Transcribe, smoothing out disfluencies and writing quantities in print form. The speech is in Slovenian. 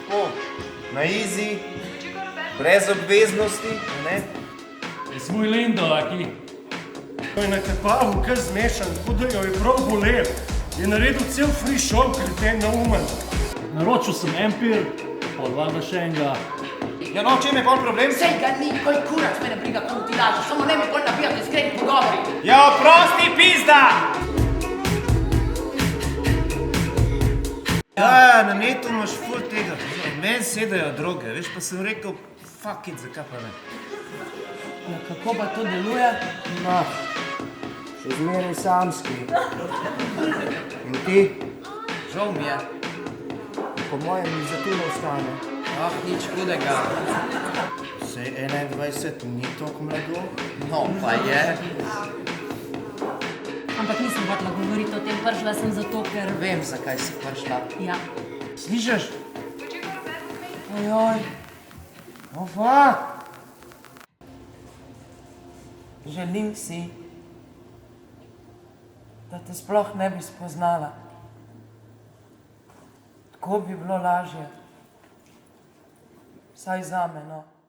Tako, na easy, brez obveznosti, ne? Jaz moj Lindo, aki. To je natepavu kar zmešan, tako da jo je prav bolel. Je naredil cel free show, ker je te neumen. Naročil sem empir, pol valjda še enega. Ja, no, čem je pol problem? Sej ga ni, koj kurac me ne briga, komu ti lažeš, samo ne mi pol nabijati iskreni pogovori. Ja, prosti pizda! Ja, na netu imaš ful tega. Meni sedajo droge, veš, pa sem rekel, fuck it, zakaj pa ne? Ja, kako pa to deluje? No, še zmeraj samski. In ti? Žal mi je. Po mojem mi za tu ne ostane. Ah, nič hudega. Sej 21 ni toliko mlado. No, pa je. Ampak nisem hotela govoriti o tem, prišla sem zato, ker... Vem, zakaj si prišla. Ja. Slišaš? Ojoj. Ova. Želim si, da te sploh ne bi spoznala. Tako bi bilo lažje. Vsaj zame, no.